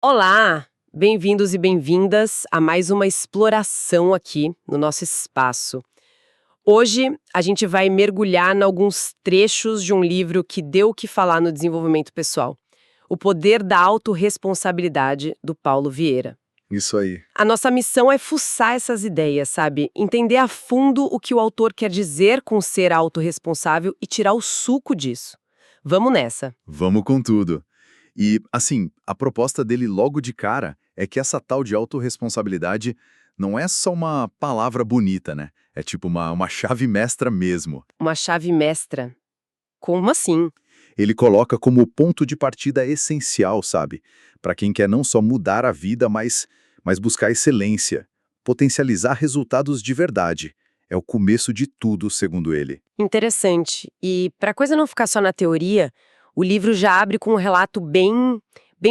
Olá! Bem-vindos e bem-vindas a mais uma exploração aqui no nosso espaço. Hoje a gente vai mergulhar em alguns trechos de um livro que deu o que falar no desenvolvimento pessoal. O Poder da Autorresponsabilidade, do Paulo Vieira. Isso aí. A nossa missão é fuçar essas ideias, sabe? Entender a fundo o que o autor quer dizer com ser autorresponsável e tirar o suco disso. Vamos nessa. Vamos com tudo. E, assim, a proposta dele logo de cara é que essa tal de autorresponsabilidade não é só uma palavra bonita, né? É tipo uma chave mestra mesmo. Uma chave mestra. Como assim? Ele coloca como ponto de partida essencial, sabe? Para quem quer não só mudar a vida, mas buscar excelência, potencializar resultados de verdade. É o começo de tudo, segundo ele. Interessante. E para a coisa não ficar só na teoria, o livro já abre com um relato bem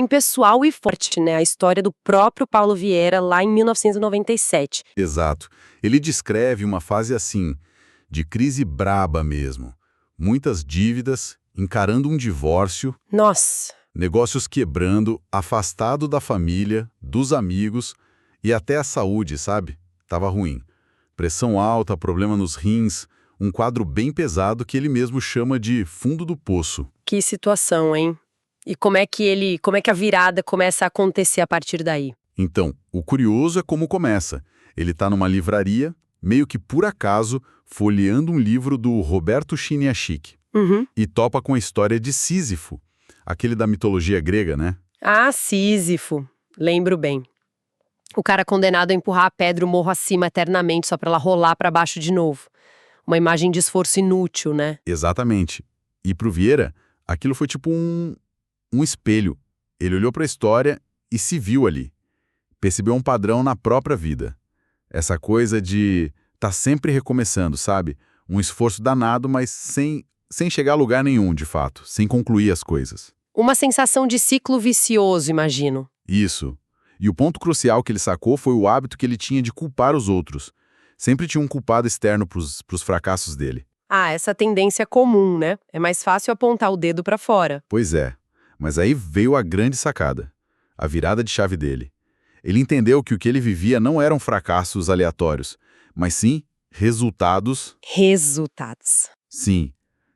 pessoal e forte, né? A história do próprio Paulo Vieira lá em 1997. Exato. Ele descreve uma fase assim, de crise braba mesmo. Muitas dívidas, encarando um divórcio, Nossa, negócios quebrando, afastado da família, dos amigos e até a saúde, sabe? Tava ruim. Pressão alta, problema nos rins, um quadro bem pesado que ele mesmo chama de fundo do poço. que situação, hein? E como é que a virada começa a acontecer a partir daí? Então, o curioso é como começa. Ele tá numa livraria, meio que por acaso, folheando um livro do Roberto Chiniachik. Uhum. E topa com a história de Sísifo, aquele da mitologia grega, né? Ah, Sísifo. Lembro bem. O cara condenado a empurrar a pedra o morro acima eternamente só pra ela rolar pra baixo de novo. Uma imagem de esforço inútil, né? Exatamente. E pro Vieira, aquilo foi tipo um espelho. Ele olhou pra história e se viu ali. Percebeu um padrão na própria vida. Essa coisa de tá sempre recomeçando, sabe? Um esforço danado, mas sem chegar a lugar nenhum, de fato. Sem concluir as coisas. Uma sensação de ciclo vicioso, imagino. Isso. E o ponto crucial que ele sacou foi o hábito que ele tinha de culpar os outros. Sempre tinha um culpado externo pros fracassos dele. Ah, essa tendência é comum, né? É mais fácil apontar o dedo pra fora. Pois é. Mas aí veio a grande sacada. A virada de chave dele. Ele entendeu que o que ele vivia não eram fracassos aleatórios, mas sim resultados. Resultados. Sim,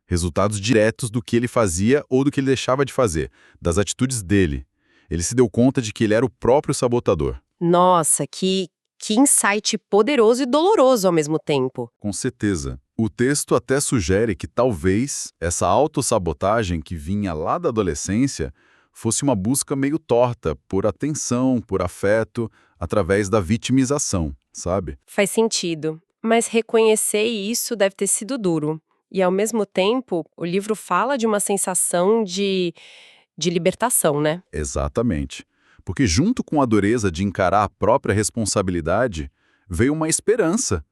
resultados diretos do que ele fazia ou do que ele deixava de fazer, das atitudes dele. Ele se deu conta de que ele era o próprio sabotador. Nossa, que insight poderoso e doloroso ao mesmo tempo. Com certeza. O texto até sugere que talvez essa autossabotagem que vinha lá da adolescência fosse uma busca meio torta por atenção, por afeto, através da vitimização, sabe? Faz sentido. Mas reconhecer isso deve ter sido duro. E, ao mesmo tempo, o livro fala de uma sensação de libertação, né? Exatamente. Porque junto com a dureza de encarar a própria responsabilidade, veio uma esperança.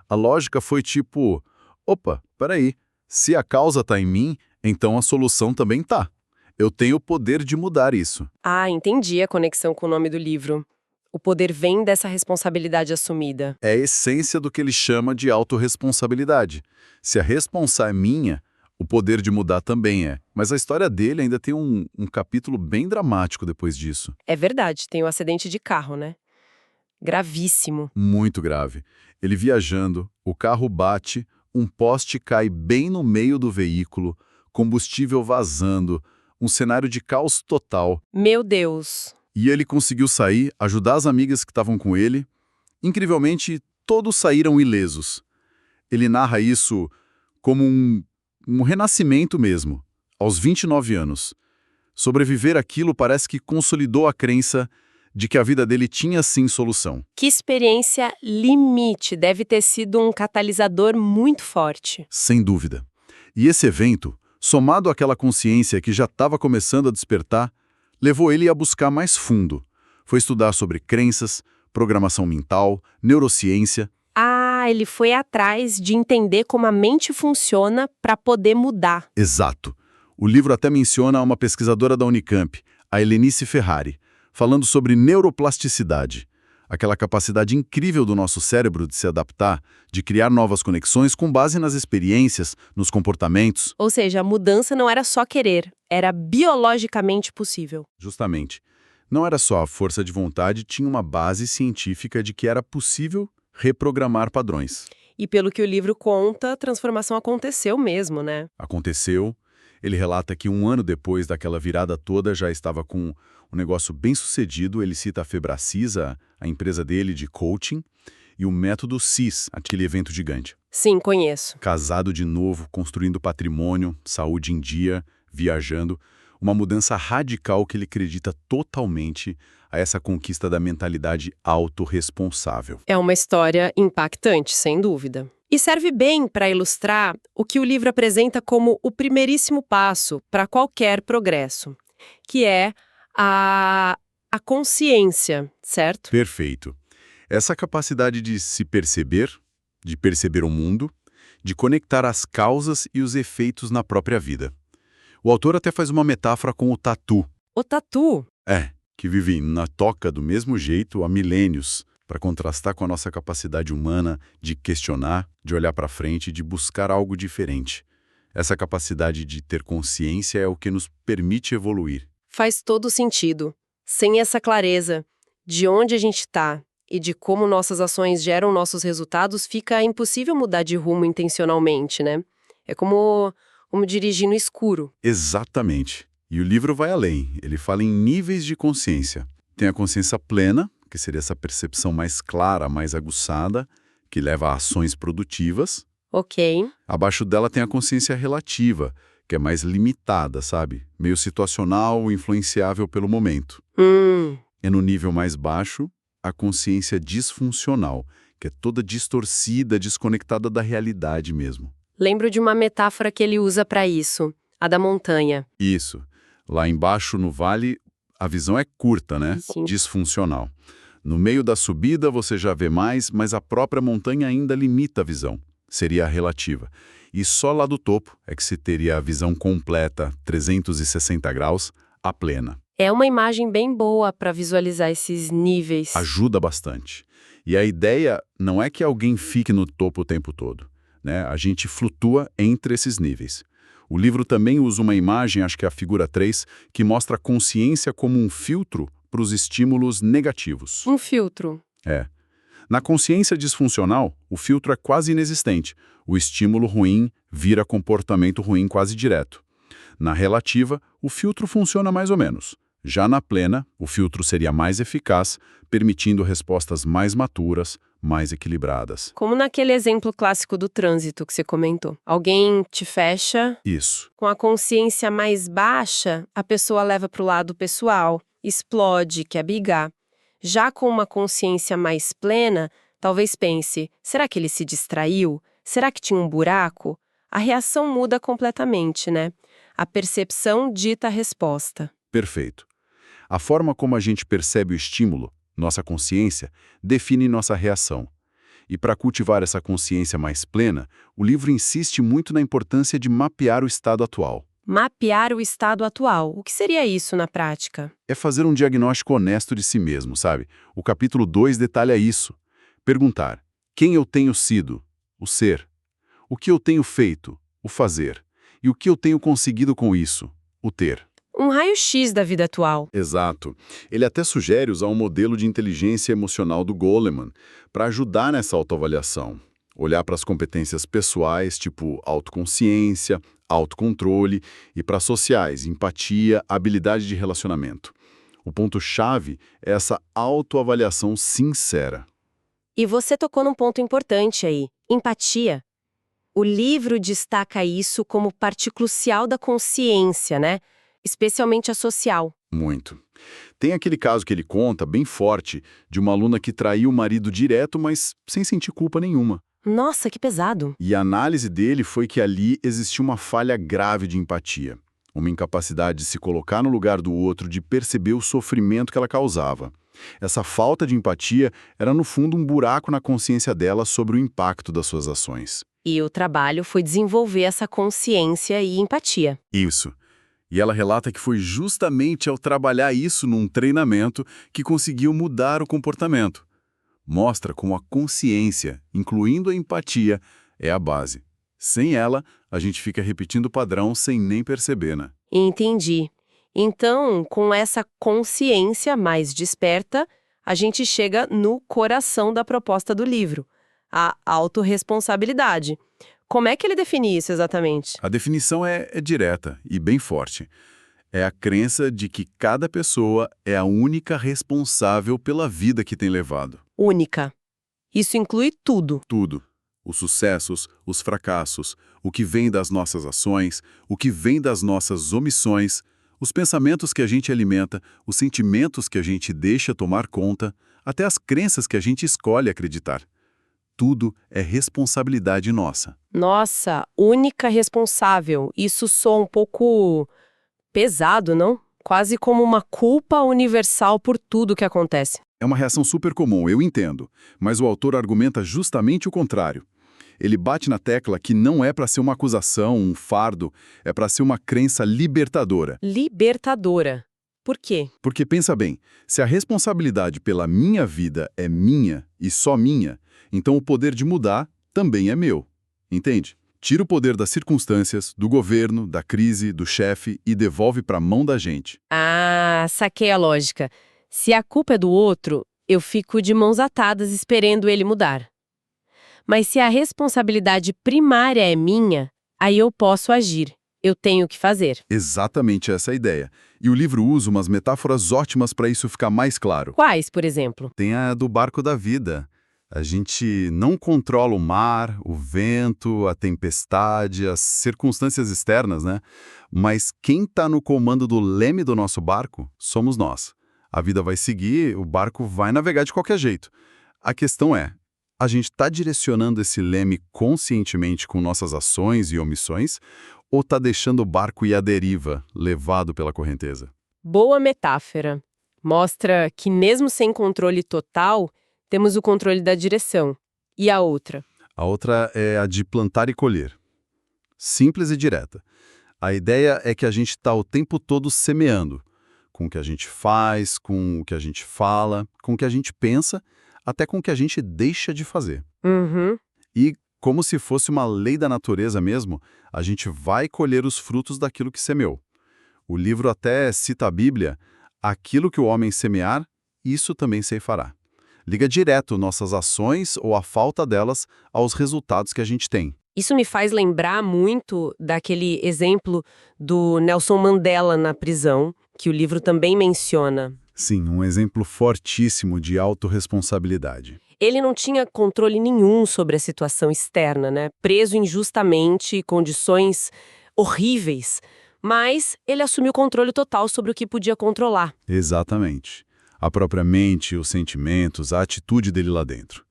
A lógica foi tipo, opa, peraí, se a causa tá em mim, então a solução também tá. Eu tenho o poder de mudar isso. Ah, entendi a conexão com o nome do livro. O poder vem dessa responsabilidade assumida. É a essência do que ele chama de autorresponsabilidade. Se a responsa é minha, o poder de mudar também é. Mas a história dele ainda tem um capítulo bem dramático depois disso. É verdade, tem o acidente de carro, né? Gravíssimo. Muito grave. Ele viajando, o carro bate, um poste cai bem no meio do veículo, combustível vazando, um cenário de caos total. Meu Deus. E ele conseguiu sair, ajudar as amigas que estavam com ele. Incrivelmente, todos saíram ilesos. Ele narra isso como um renascimento mesmo, aos 29 anos. Sobreviver àquilo parece que consolidou a crença de que a vida dele tinha sim solução. Que experiência limite, deve ter sido um catalisador muito forte. Sem dúvida. E esse evento, somado àquela consciência que já estava começando a despertar, levou ele a buscar mais fundo. Foi estudar sobre crenças, programação mental, neurociência. Ah, ele foi atrás de entender como a mente funciona para poder mudar. Exato. O livro até menciona uma pesquisadora da Unicamp, a Helenice Ferrari, falando sobre neuroplasticidade, aquela capacidade incrível do nosso cérebro de se adaptar, de criar novas conexões com base nas experiências, nos comportamentos. Ou seja, a mudança não era só querer, era biologicamente possível. Justamente. Não era só a força de vontade, tinha uma base científica de que era possível reprogramar padrões. E pelo que o livro conta, a transformação aconteceu mesmo, né? Aconteceu. Ele relata que 1 ano depois daquela virada toda já estava com um negócio bem sucedido. Ele cita a Febracis, a empresa dele de coaching, e o método CIS, aquele evento gigante. Sim, conheço. Casado de novo, construindo patrimônio, saúde em dia, viajando. Uma mudança radical que ele acredita totalmente a essa conquista da mentalidade autorresponsável. É uma história impactante, sem dúvida. E serve bem para ilustrar o que o livro apresenta como o primeiríssimo passo para qualquer progresso, que é a consciência, certo? Perfeito. Essa capacidade de se perceber, de perceber o mundo, de conectar as causas e os efeitos na própria vida. O autor até faz uma metáfora com o tatu. O tatu. Que vive na toca do mesmo jeito há milênios, para contrastar com a nossa capacidade humana de questionar, de olhar para frente, de buscar algo diferente. Essa capacidade de ter consciência é o que nos permite evoluir. Faz todo sentido. Sem essa clareza de onde a gente está e de como nossas ações geram nossos resultados, fica impossível mudar de rumo intencionalmente, né? É como dirigir no escuro. Exatamente. E o livro vai além. Ele fala em níveis de consciência. Tem a consciência plena, que seria essa percepção mais clara, mais aguçada, que leva a ações produtivas. Ok. Abaixo dela tem a consciência relativa, que é mais limitada, sabe? Meio situacional, influenciável pelo momento. E no nível mais baixo, a consciência disfuncional, que é toda distorcida, desconectada da realidade mesmo. Lembro de uma metáfora que ele usa para isso, a da montanha. Isso. Lá embaixo, no vale, a visão é curta, né? Sim. Disfuncional. No meio da subida, você já vê mais, mas a própria montanha ainda limita a visão. Seria a relativa. E só lá do topo é que se teria a visão completa, 360 graus, a plena. É uma imagem bem boa para visualizar esses níveis. Ajuda bastante. E a ideia não é que alguém fique no topo o tempo todo, né? A gente flutua entre esses níveis. O livro também usa uma imagem, acho que é a figura 3, que mostra a consciência como um filtro para os estímulos negativos. Um filtro. Na consciência disfuncional, o filtro é quase inexistente. O estímulo ruim vira comportamento ruim quase direto. Na relativa, o filtro funciona mais ou menos. Já na plena, o filtro seria mais eficaz, permitindo respostas mais maturas, mais equilibradas. Como naquele exemplo clássico do trânsito que você comentou. Alguém te fecha, Isso. com a consciência mais baixa, a pessoa leva para o lado pessoal, explode, quer brigar. Já com uma consciência mais plena, talvez pense, será que ele se distraiu? Será que tinha um buraco? A reação muda completamente, né? A percepção dita a resposta. Perfeito. A forma como a gente percebe o estímulo, nossa consciência, define nossa reação. E para cultivar essa consciência mais plena, o livro insiste muito na importância de mapear o estado atual. Mapear o estado atual. O que seria isso na prática? É fazer um diagnóstico honesto de si mesmo, sabe? O capítulo 2 detalha isso. Perguntar: quem eu tenho sido? O ser. O que eu tenho feito? O fazer. E o que eu tenho conseguido com isso? O ter. Um raio-x da vida atual. Exato. Ele até sugere usar um modelo de inteligência emocional do Goleman para ajudar nessa autoavaliação. Olhar para as competências pessoais, tipo autoconsciência, autocontrole, e para sociais, empatia, habilidade de relacionamento. O ponto-chave é essa autoavaliação sincera. E você tocou num ponto importante aí, empatia. O livro destaca isso como parte crucial da consciência, né? Especialmente a social. Muito. Tem aquele caso que ele conta, bem forte, de uma aluna que traiu o marido direto, mas sem sentir culpa nenhuma. Nossa, que pesado. E a análise dele foi que ali existia uma falha grave de empatia. Uma incapacidade de se colocar no lugar do outro, de perceber o sofrimento que ela causava. Essa falta de empatia era, no fundo, um buraco na consciência dela sobre o impacto das suas ações. E o trabalho foi desenvolver essa consciência e empatia. Isso. E ela relata que foi justamente ao trabalhar isso num treinamento que conseguiu mudar o comportamento. Mostra como a consciência, incluindo a empatia, é a base. Sem ela, a gente fica repetindo o padrão sem nem perceber, né? Entendi. Então, com essa consciência mais desperta, a gente chega no coração da proposta do livro, a autorresponsabilidade. Como é que ele define isso exatamente? A definição é direta e bem forte. É a crença de que cada pessoa é a única responsável pela vida que tem levado. Única. Isso inclui tudo. Tudo. Os sucessos, os fracassos, o que vem das nossas ações, o que vem das nossas omissões, os pensamentos que a gente alimenta, os sentimentos que a gente deixa tomar conta, até as crenças que a gente escolhe acreditar. Tudo é responsabilidade nossa. Nossa, única responsável. Isso soa um pouco pesado, não? Quase como uma culpa universal por tudo que acontece. É uma reação super comum, eu entendo, mas o autor argumenta justamente o contrário. Ele bate na tecla que não é para ser uma acusação, um fardo, é para ser uma crença libertadora. Libertadora. Por quê? Porque pensa bem, se a responsabilidade pela minha vida é minha e só minha, então o poder de mudar também é meu. Entende? Tira o poder das circunstâncias, do governo, da crise, do chefe e devolve para a mão da gente. Ah, saquei a lógica. Se a culpa é do outro, eu fico de mãos atadas esperando ele mudar. Mas se a responsabilidade primária é minha, aí eu posso agir. Eu tenho que fazer. Exatamente essa é a ideia. E o livro usa umas metáforas ótimas para isso ficar mais claro. Quais, por exemplo? Tem a do barco da vida. A gente não controla o mar, o vento, a tempestade, as circunstâncias externas, né? Mas quem está no comando do leme do nosso barco somos nós. A vida vai seguir, o barco vai navegar de qualquer jeito. A questão é, a gente está direcionando esse leme conscientemente com nossas ações e omissões ou está deixando o barco ir à deriva, levado pela correnteza? Boa metáfora. Mostra que mesmo sem controle total, temos o controle da direção. E a outra? A outra é a de plantar e colher. Simples e direta. A ideia é que a gente está o tempo todo semeando, com o que a gente faz, com o que a gente fala, com o que a gente pensa, até com o que a gente deixa de fazer. Uhum. E, como se fosse uma lei da natureza mesmo, a gente vai colher os frutos daquilo que semeou. O livro até cita a Bíblia: aquilo que o homem semear, isso também ceifará. Liga direto nossas ações ou a falta delas aos resultados que a gente tem. Isso me faz lembrar muito daquele exemplo do Nelson Mandela na prisão, que o livro também menciona. Sim, um exemplo fortíssimo de autorresponsabilidade. Ele não tinha controle nenhum sobre a situação externa, né? Preso injustamente, condições horríveis. Mas ele assumiu o controle total sobre o que podia controlar. Exatamente. A própria mente, os sentimentos, a atitude dele lá dentro.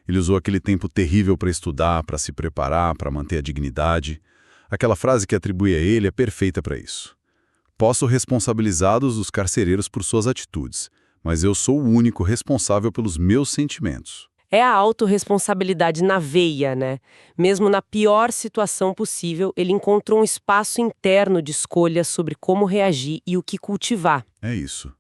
Ele usou aquele tempo terrível para estudar, para se preparar, para manter a dignidade. Aquela frase que atribui a ele é perfeita para isso. Posso responsabilizá-los os carcereiros por suas atitudes, mas eu sou o único responsável pelos meus sentimentos. É a autorresponsabilidade na veia, né? Mesmo na pior situação possível, ele encontrou um espaço interno de escolha sobre como reagir e o que cultivar. É isso.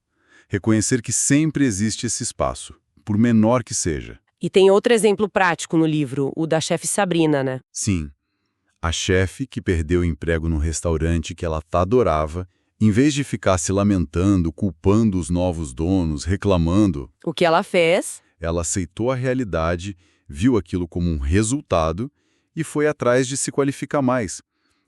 Reconhecer que sempre existe esse espaço, por menor que seja. E tem outro exemplo prático no livro, o da chefe Sabrina, né? Sim, a chefe que perdeu o emprego no restaurante que ela adorava, em vez de ficar se lamentando, culpando os novos donos, reclamando, O que ela fez? ela aceitou a realidade, viu aquilo como um resultado e foi atrás de se qualificar mais.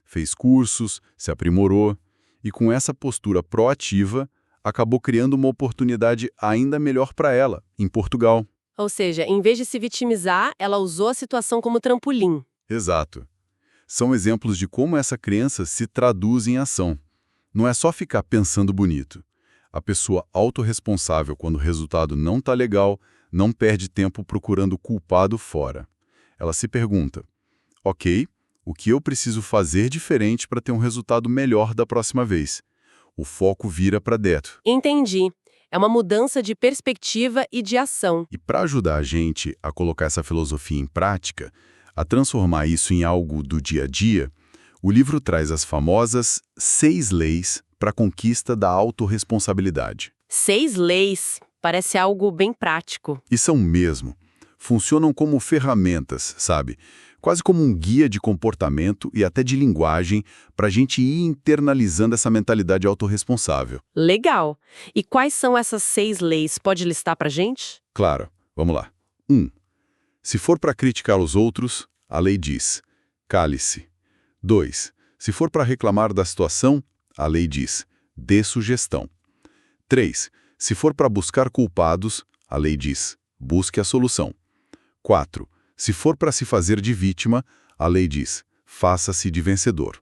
Fez cursos, se aprimorou e, com essa postura proativa, acabou criando uma oportunidade ainda melhor para ela, em Portugal. Ou seja, em vez de se vitimizar, ela usou a situação como trampolim. Exato. São exemplos de como essa crença se traduz em ação. Não é só ficar pensando bonito. A pessoa autorresponsável, quando o resultado não está legal, não perde tempo procurando o culpado fora. Ela se pergunta: ok, o que eu preciso fazer diferente para ter um resultado melhor da próxima vez? O foco vira para dentro. Entendi. É uma mudança de perspectiva e de ação. E para ajudar a gente a colocar essa filosofia em prática, a transformar isso em algo do dia a dia, o livro traz as famosas 6 leis para a conquista da autorresponsabilidade. 6 leis. Parece algo bem prático. E são mesmo. Funcionam como ferramentas, sabe? quase como um guia de comportamento e até de linguagem para a gente ir internalizando essa mentalidade autorresponsável. Legal. E quais são essas 6 leis? Pode listar pra gente? Claro, vamos lá. 1. Se for para criticar os outros, a lei diz: cale-se. 2. Se for para reclamar da situação, a lei diz: dê sugestão. 3. Se for para buscar culpados, a lei diz: busque a solução. 4. Se for para se fazer de vítima, a lei diz: faça-se de vencedor.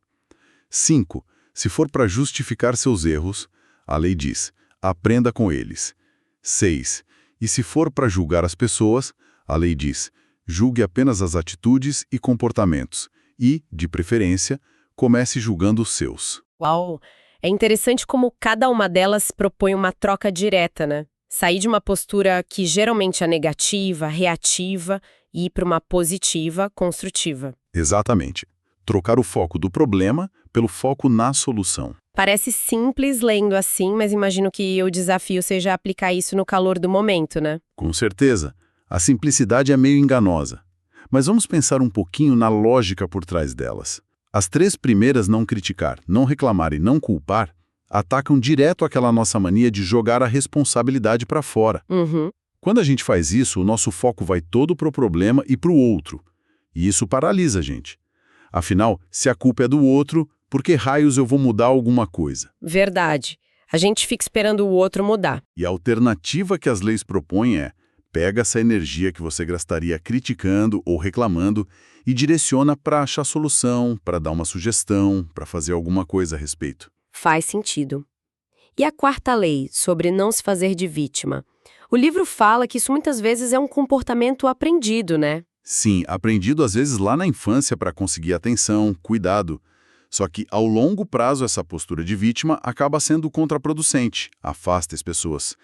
5. Se for para justificar seus erros, a lei diz: aprenda com eles. 6. E se for para julgar as pessoas, a lei diz: julgue apenas as atitudes e comportamentos e, de preferência, comece julgando os seus. Uau! É interessante como cada uma delas propõe uma troca direta, né? Sair de uma postura que geralmente é negativa, reativa, e ir para uma positiva, construtiva. Exatamente. Trocar o foco do problema pelo foco na solução. Parece simples lendo assim, mas imagino que o desafio seja aplicar isso no calor do momento, né? Com certeza. A simplicidade é meio enganosa. Mas vamos pensar um pouquinho na lógica por trás delas. As 3 primeiras, não criticar, não reclamar e não culpar, atacam direto aquela nossa mania de jogar a responsabilidade para fora. Uhum. Quando a gente faz isso, o nosso foco vai todo para o problema e para o outro. E isso paralisa a gente. Afinal, se a culpa é do outro, por que raios eu vou mudar alguma coisa? Verdade. A gente fica esperando o outro mudar. E a alternativa que as leis propõem é: pega essa energia que você gastaria criticando ou reclamando e direciona para achar solução, para dar uma sugestão, para fazer alguma coisa a respeito. Faz sentido. E a 4ª lei, sobre não se fazer de vítima? O livro fala que isso muitas vezes é um comportamento aprendido, né? Sim, aprendido às vezes lá na infância para conseguir atenção, cuidado. Só que, ao longo prazo, essa postura de vítima acaba sendo contraproducente, afasta as pessoas.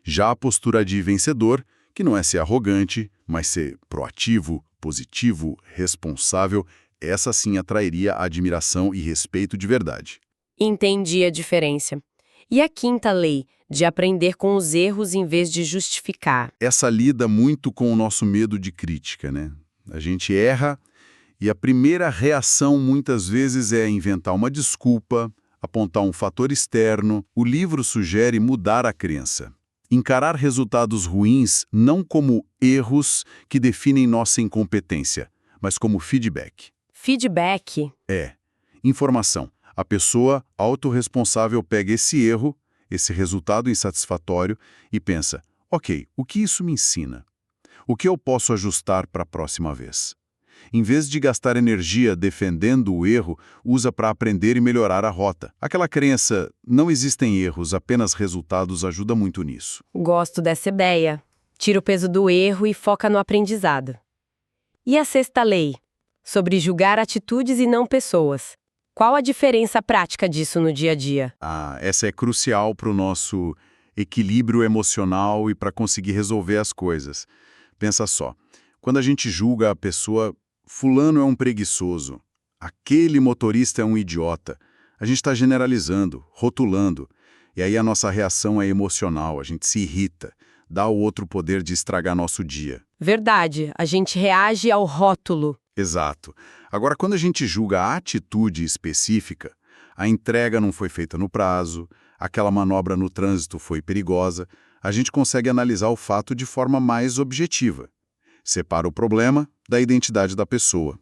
Já a postura de vencedor, que não é ser arrogante, mas ser proativo, positivo, responsável, essa sim atrairia admiração e respeito de verdade. Entendi a diferença. E a 5ª lei, de aprender com os erros em vez de justificar? Essa lida muito com o nosso medo de crítica, né? A gente erra e a primeira reação muitas vezes é inventar uma desculpa, apontar um fator externo. O livro sugere mudar a crença. Encarar resultados ruins não como erros que definem nossa incompetência, mas como feedback. Feedback? Informação. A pessoa autorresponsável pega esse erro, esse resultado insatisfatório e pensa: ok, o que isso me ensina? O que eu posso ajustar para a próxima vez? Em vez de gastar energia defendendo o erro, usa para aprender e melhorar a rota. Aquela crença, não existem erros, apenas resultados, ajuda muito nisso. Gosto dessa ideia. Tira o peso do erro e foca no aprendizado. E a 6ª lei? Sobre julgar atitudes e não pessoas. Qual a diferença prática disso no dia a dia? Essa é crucial para o nosso equilíbrio emocional e para conseguir resolver as coisas. Pensa só, quando a gente julga a pessoa, fulano é um preguiçoso, aquele motorista é um idiota, a gente está generalizando, rotulando, e aí a nossa reação é emocional, a gente se irrita, dá ao outro poder de estragar nosso dia. Verdade, a gente reage ao rótulo. Exato. Agora, quando a gente julga a atitude específica, a entrega não foi feita no prazo, aquela manobra no trânsito foi perigosa, a gente consegue analisar o fato de forma mais objetiva. Separa o problema da identidade da pessoa.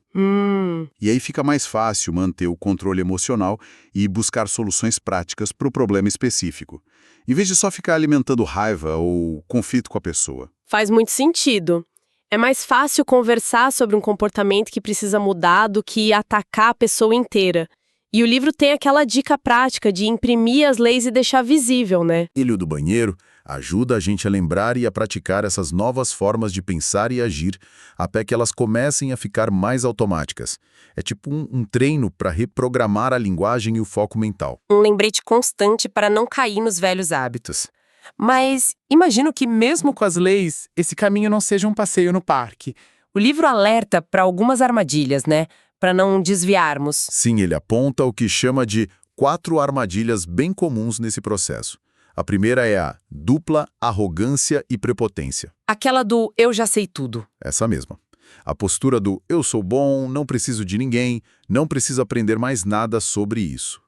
E aí fica mais fácil manter o controle emocional e buscar soluções práticas para o problema específico, em vez de só ficar alimentando raiva ou conflito com a pessoa. Faz muito sentido. É mais fácil conversar sobre um comportamento que precisa mudar do que atacar a pessoa inteira. E o livro tem aquela dica prática de imprimir as leis e deixar visível, né? Ilho do banheiro ajuda a gente a lembrar e a praticar essas novas formas de pensar e agir, até que elas comecem a ficar mais automáticas. É tipo um treino para reprogramar a linguagem e o foco mental. Um lembrete constante para não cair nos velhos hábitos. Mas imagino que mesmo com as leis, esse caminho não seja um passeio no parque. O livro alerta para algumas armadilhas, né? Para não desviarmos. Sim, ele aponta o que chama de 4 armadilhas bem comuns nesse processo. A primeira é a dupla arrogância e prepotência. Aquela do eu já sei tudo. Essa mesma. A postura do eu sou bom, não preciso de ninguém, não preciso aprender mais nada sobre isso.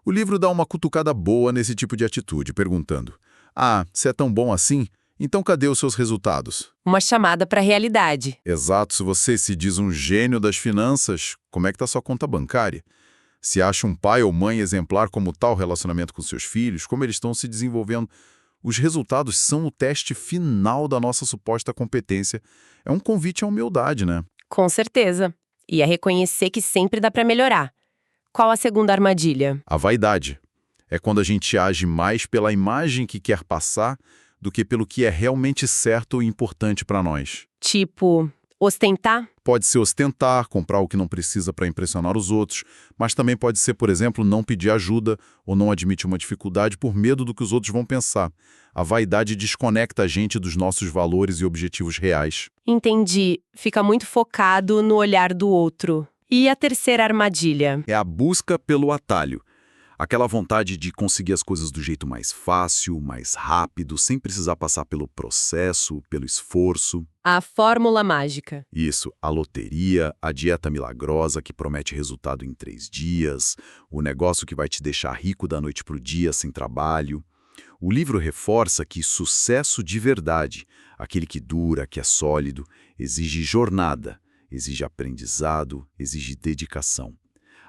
O livro dá uma cutucada boa nesse tipo de atitude, perguntando: ah, se é tão bom assim, então cadê os seus resultados? Uma chamada para a realidade. Exato, se você se diz um gênio das finanças, como é que está sua conta bancária? Se acha um pai ou mãe exemplar, como está o relacionamento com seus filhos, como eles estão se desenvolvendo? Os resultados são o teste final da nossa suposta competência. É um convite à humildade, né? Com certeza. E a reconhecer que sempre dá para melhorar. Qual a segunda armadilha? A vaidade. É quando a gente age mais pela imagem que quer passar do que pelo que é realmente certo e importante para nós. Tipo, ostentar? Pode ser ostentar, comprar o que não precisa para impressionar os outros, mas também pode ser, por exemplo, não pedir ajuda ou não admitir uma dificuldade por medo do que os outros vão pensar. A vaidade desconecta a gente dos nossos valores e objetivos reais. Entendi. Fica muito focado no olhar do outro. E a terceira armadilha? É a busca pelo atalho. Aquela vontade de conseguir as coisas do jeito mais fácil, mais rápido, sem precisar passar pelo processo, pelo esforço. A fórmula mágica. Isso, a loteria, a dieta milagrosa que promete resultado em 3 dias, o negócio que vai te deixar rico da noite para o dia sem trabalho. O livro reforça que sucesso de verdade, aquele que dura, que é sólido, exige jornada, exige aprendizado, exige dedicação.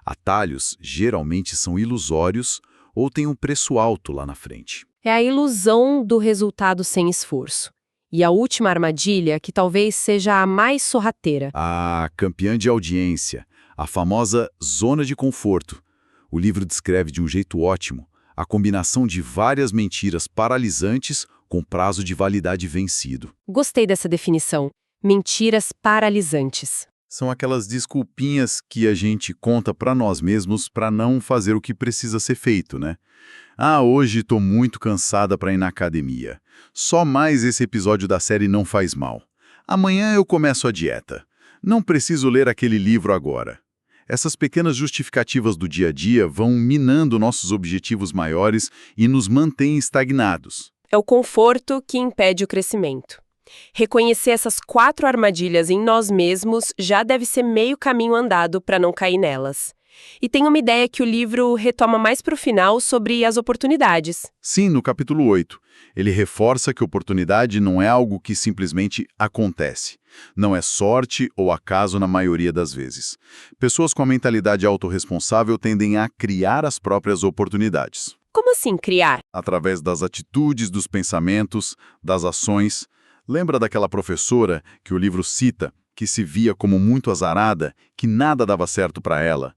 Atalhos geralmente são ilusórios ou têm um preço alto lá na frente. É a ilusão do resultado sem esforço. E a última armadilha, que talvez seja a mais sorrateira. A campeã de audiência, a famosa zona de conforto. O livro descreve de um jeito ótimo a combinação de várias mentiras paralisantes com prazo de validade vencido. Gostei dessa definição. Mentiras paralisantes. São aquelas desculpinhas que a gente conta para nós mesmos para não fazer o que precisa ser feito, né? Ah, hoje estou muito cansada para ir na academia. Só mais esse episódio da série não faz mal. Amanhã eu começo a dieta. Não preciso ler aquele livro agora. Essas pequenas justificativas do dia a dia vão minando nossos objetivos maiores e nos mantêm estagnados. É o conforto que impede o crescimento. Reconhecer essas 4 armadilhas em nós mesmos já deve ser meio caminho andado para não cair nelas. E tem uma ideia que o livro retoma mais para o final sobre as oportunidades. Sim, no capítulo 8, ele reforça que oportunidade não é algo que simplesmente acontece. Não é sorte ou acaso na maioria das vezes. Pessoas com a mentalidade autorresponsável tendem a criar as próprias oportunidades. Como assim criar? Através das atitudes, dos pensamentos, das ações. Lembra daquela professora que o livro cita, que se via como muito azarada, que nada dava certo para ela?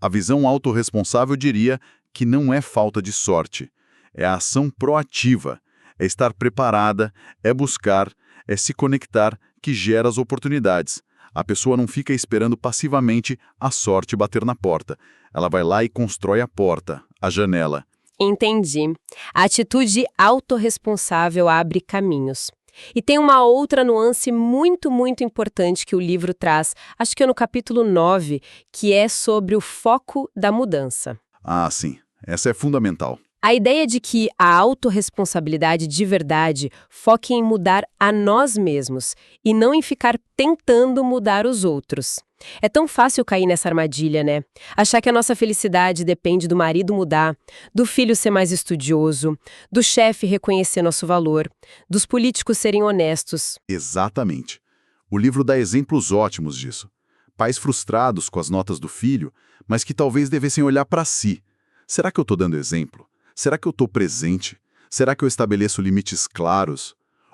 A visão autorresponsável diria que não é falta de sorte. É a ação proativa, é estar preparada, é buscar, é se conectar que gera as oportunidades. A pessoa não fica esperando passivamente a sorte bater na porta. Ela vai lá e constrói a porta, a janela. Entendi. A atitude autorresponsável abre caminhos. E tem uma outra nuance muito, muito importante que o livro traz, acho que é no capítulo 9, que é sobre o foco da mudança. Ah, sim. Essa é fundamental. A ideia de que a autorresponsabilidade de verdade foque em mudar a nós mesmos e não em ficar tentando mudar os outros. É tão fácil cair nessa armadilha, né? Achar que a nossa felicidade depende do marido mudar, do filho ser mais estudioso, do chefe reconhecer nosso valor, dos políticos serem honestos. Exatamente. O livro dá exemplos ótimos disso. Pais frustrados com as notas do filho, mas que talvez devessem olhar para si. Será que eu estou dando exemplo? Será que eu estou presente? Será que eu estabeleço limites claros?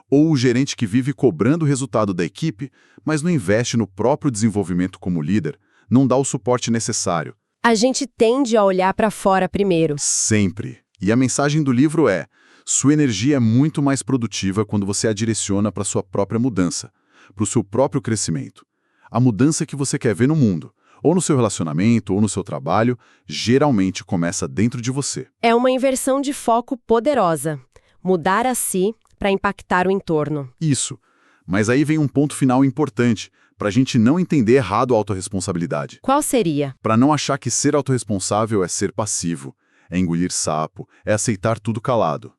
Ou o gerente que vive cobrando o resultado da equipe, mas não investe no próprio desenvolvimento como líder, não dá o suporte necessário. A gente tende a olhar para fora primeiro. Sempre. E a mensagem do livro é: sua energia é muito mais produtiva quando você a direciona para sua própria mudança, para o seu próprio crescimento. A mudança que você quer ver no mundo, ou no seu relacionamento, ou no seu trabalho, geralmente começa dentro de você. É uma inversão de foco poderosa. Mudar a si para impactar o entorno. Isso. Mas aí vem um ponto final importante, para a gente não entender errado a autorresponsabilidade. Qual seria? Para não achar que ser autorresponsável é ser passivo, é engolir sapo, é aceitar tudo calado.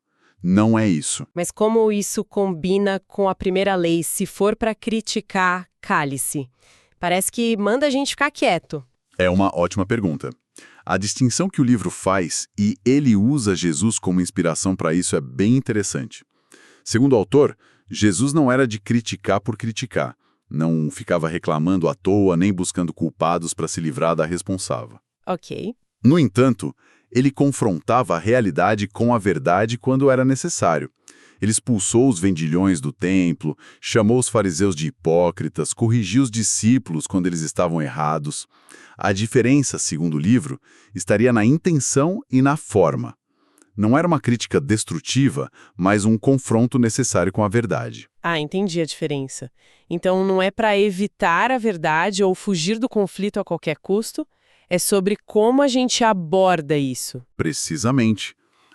Não é isso. Mas como isso combina com a primeira lei, se for para criticar, cale-se? Parece que manda a gente ficar quieto. É uma ótima pergunta. A distinção que o livro faz, e ele usa Jesus como inspiração para isso, é bem interessante. Segundo o autor, Jesus não era de criticar por criticar. Não ficava reclamando à toa nem buscando culpados para se livrar da responsável. Ok. No entanto, ele confrontava a realidade com a verdade quando era necessário. Ele expulsou os vendilhões do templo, chamou os fariseus de hipócritas, corrigiu os discípulos quando eles estavam errados. A diferença, segundo o livro, estaria na intenção e na forma. Não era uma crítica destrutiva, mas um confronto necessário com a verdade. Ah, entendi a diferença. Então não é para evitar a verdade ou fugir do conflito a qualquer custo, é sobre como a gente aborda isso. Precisamente.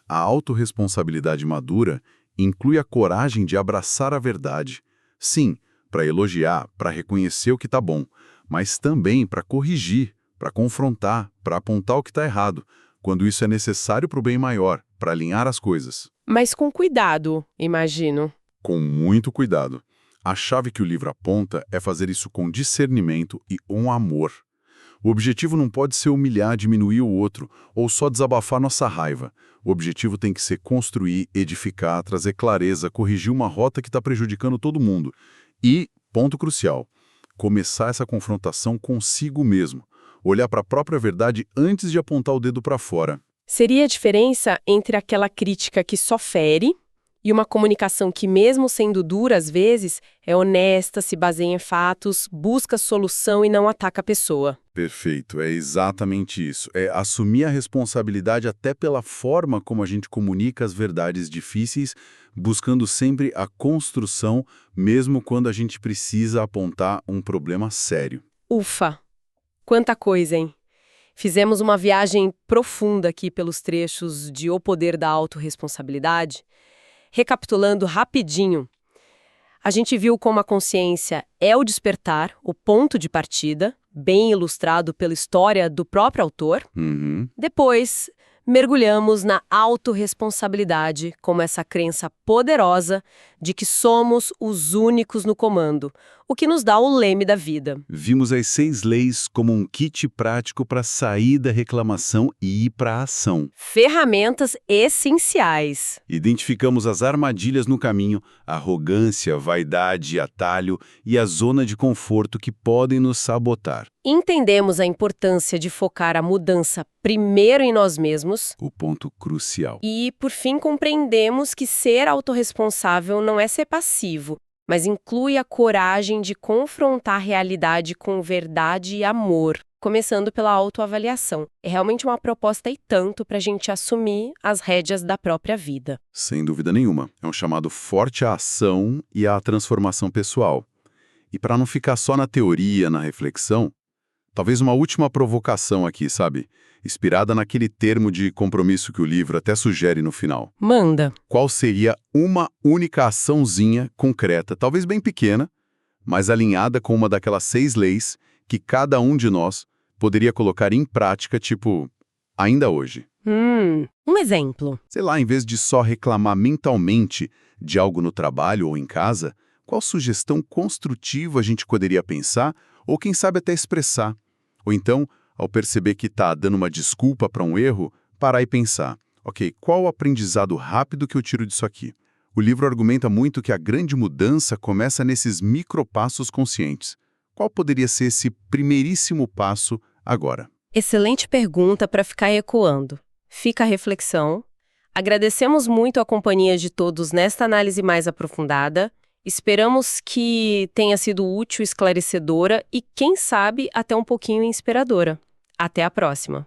A autorresponsabilidade madura inclui a coragem de abraçar a verdade. Sim, para elogiar, para reconhecer o que está bom, mas também para corrigir, para confrontar, para apontar o que está errado, quando isso é necessário para o bem maior, para alinhar as coisas. Mas com cuidado, imagino. Com muito cuidado. A chave que o livro aponta é fazer isso com discernimento e com amor. O objetivo não pode ser humilhar, diminuir o outro, ou só desabafar nossa raiva. O objetivo tem que ser construir, edificar, trazer clareza, corrigir uma rota que está prejudicando todo mundo. E, ponto crucial, começar essa confrontação consigo mesmo. Olhar para a própria verdade antes de apontar o dedo para fora. Seria a diferença entre aquela crítica que só fere e uma comunicação que, mesmo sendo dura às vezes, é honesta, se baseia em fatos, busca solução e não ataca a pessoa. Perfeito, é exatamente isso. É assumir a responsabilidade até pela forma como a gente comunica as verdades difíceis, buscando sempre a construção, mesmo quando a gente precisa apontar um problema sério. Ufa! Quanta coisa, hein? Fizemos uma viagem profunda aqui pelos trechos de O Poder da Autorresponsabilidade. Recapitulando rapidinho, a gente viu como a consciência é o despertar, o ponto de partida, bem ilustrado pela história do próprio autor. Depois, mergulhamos na autorresponsabilidade como essa crença poderosa de que somos os únicos no comando, o que nos dá o leme da vida. Vimos as 6 leis como um kit prático para sair da reclamação e ir para a ação. Ferramentas essenciais. Identificamos as armadilhas no caminho, arrogância, vaidade, atalho e a zona de conforto que podem nos sabotar. Entendemos a importância de focar a mudança primeiro em nós mesmos. O ponto crucial. E, por fim, compreendemos que ser autorresponsável não é ser passivo, mas inclui a coragem de confrontar a realidade com verdade e amor, começando pela autoavaliação. É realmente uma proposta e tanto para a gente assumir as rédeas da própria vida. Sem dúvida nenhuma. É um chamado forte à ação e à transformação pessoal. E para não ficar só na teoria, na reflexão, talvez uma última provocação aqui, sabe? Inspirada naquele termo de compromisso que o livro até sugere no final. Manda. Qual seria uma única açãozinha concreta, talvez bem pequena, mas alinhada com uma daquelas 6 leis que cada um de nós poderia colocar em prática, tipo, ainda hoje? Um exemplo. Sei lá, em vez de só reclamar mentalmente de algo no trabalho ou em casa, qual sugestão construtiva a gente poderia pensar ou quem sabe até expressar? Ou então, ao perceber que está dando uma desculpa para um erro, parar e pensar, ok, qual o aprendizado rápido que eu tiro disso aqui? O livro argumenta muito que a grande mudança começa nesses micropassos conscientes. Qual poderia ser esse primeiríssimo passo agora? Excelente pergunta para ficar ecoando. Fica a reflexão. Agradecemos muito a companhia de todos nesta análise mais aprofundada. Esperamos que tenha sido útil, esclarecedora e, quem sabe, até um pouquinho inspiradora. Até a próxima!